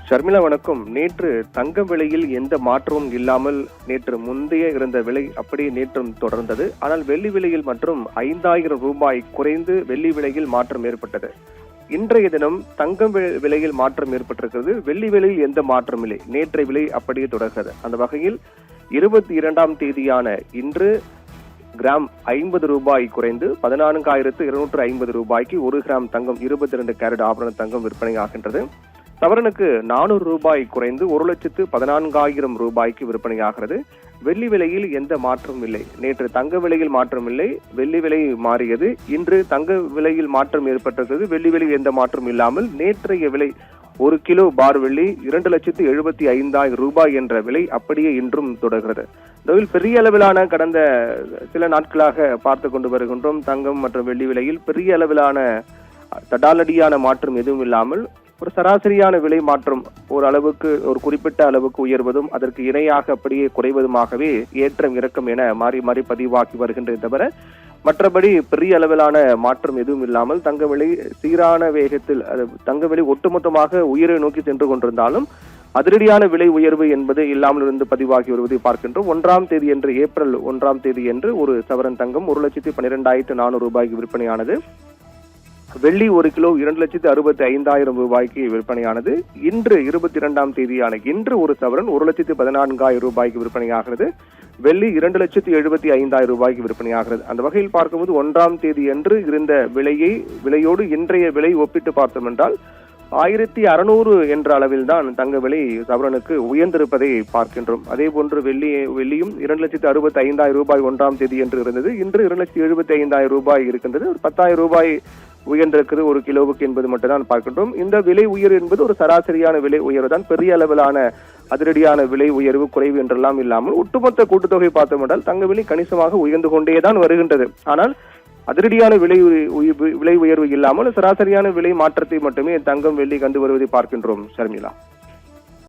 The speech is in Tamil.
ஷர்மிளா வணக்கம். நேற்று தங்க விலையில் எந்த மாற்றமும் இல்லாமல் நேற்று முந்தைய இருந்த விலை அப்படியே நேற்றும் தொடர்ந்தது. ஆனால் வெள்ளி விலையில் மற்றும் 5000 ரூபாய் குறைந்து வெள்ளி விலையில் மாற்றம் ஏற்பட்டது. இன்றைய தினம் தங்கம் விலையில் மாற்றம் ஏற்பட்டிருக்கிறது. வெள்ளி விலையில் எந்த மாற்றம் இல்லை, நேற்றைய விலை அப்படியே தொடர்கிறது. அந்த வகையில் 22ஆம் தேதியான இன்று கிராம் 50 ரூபாய் குறைந்து 14,250 ரூபாய்க்கு 1 கிராம் தங்கம் 22 கேரட் ஆபரண தங்கம் விற்பனை ஆகின்றது. சவரனுக்கு 400 ரூபாய் குறைந்து 1,14,000 ரூபாய்க்கு விற்பனையாகிறது. வெள்ளி விலையில் எந்த மாற்றமும் இல்லை. நேற்று தங்க விலையில் மாற்றம் இல்லை, வெள்ளி விலை மாறியது. இன்று தங்க விலையில் மாற்றம் ஏற்பட்டிருக்கிறது. வெள்ளி விலை எந்த மாற்றம் இல்லாமல் நேற்றைய விலை 1 கிலோ பார் வெள்ளி 2,75,000 ரூபாய் என்ற விலை அப்படியே இன்றும் தொடர்கிறது. இதில் பெரிய அளவிலான கடந்த சில நாட்களாக பார்த்து கொண்டு வருகின்றோம். தங்கம் மற்றும் வெள்ளி விலையில் பெரிய அளவிலான தடாலடியான மாற்றம் எதுவும் இல்லாமல் ஒரு சராசரியான விலை மாற்றம், ஒரு அளவுக்கு ஒரு குறிப்பிட்ட அளவுக்கு உயர்வதும் அதற்கு இணையாக அப்படியே குறைவதுமாகவே ஏற்றம் இறக்கம் என மாறி மாறி பதிவாக்கி வருகின்றதை தவிர மற்றபடி பெரிய அளவிலான மாற்றம் எதுவும் இல்லாமல் தங்க விலை சீரான வேகத்தில், தங்க விலை ஒட்டுமொத்தமாக உயரை நோக்கி சென்று கொண்டிருந்தாலும் அதிரடியான விலை உயர்வு என்பது இல்லாமல் இருந்து பதிவாகி வருவதை பார்க்கின்றோம். 1ஆம் தேதி என்று ஏப்ரல் 1ஆம் தேதி என்று ஒரு சவரன் தங்கம் 1,12,400 ரூபாய்க்கு விற்பனையானது. வெள்ளி 1 கிலோ 2,65,000 ரூபாய்க்கு விற்பனையானது. இன்று 22ஆம் தேதியான இன்று ஒரு சவரன் 1,14,000 ரூபாய்க்கு விற்பனையாகிறது. வெள்ளி 2,75,000 ரூபாய்க்கு விற்பனையாகிறது. அந்த வகையில் பார்க்கும்போது 1ஆம் தேதி அன்று இருந்த விலையோடு இன்றைய விலை ஒப்பிட்டு பார்த்தோம் என்றால் 1,600 என்ற அளவில் தான் தங்க விலை சவரனுக்கு உயர்ந்திருப்பதை பார்க்கின்றோம். அதே போன்று வெள்ளியும் 2,65,000 ரூபாய் 1ஆம் தேதி என்று இருந்தது. இன்று 2,75,000 ரூபாய் இருக்கின்றது. ஒரு 10,000 ரூபாய் உயர்ந்திருக்கிறது ஒரு கிலோவுக்கு என்பது மட்டும்தான் பார்க்கின்றோம். இந்த விலை உயர்வு என்பது ஒரு சராசரியான விலை உயர்வு தான். பெரிய அளவிலான அதிரடியான விலை உயர்வு குறைவு என்றெல்லாம் இல்லாமல் ஒட்டுமொத்த கூட்டுத்தொகை பார்த்தோம் என்றால் தங்க விலை கணிசமாக உயர்ந்து கொண்டேதான் வருகின்றது. ஆனால் அதிரடியான விலை உயர்வு இல்லாமல் சராசரியான விலை மாற்றத்தை மட்டுமே தங்கம் வெள்ளி கண்டு வருவதை பார்க்கின்றோம். ஷர்மிளா.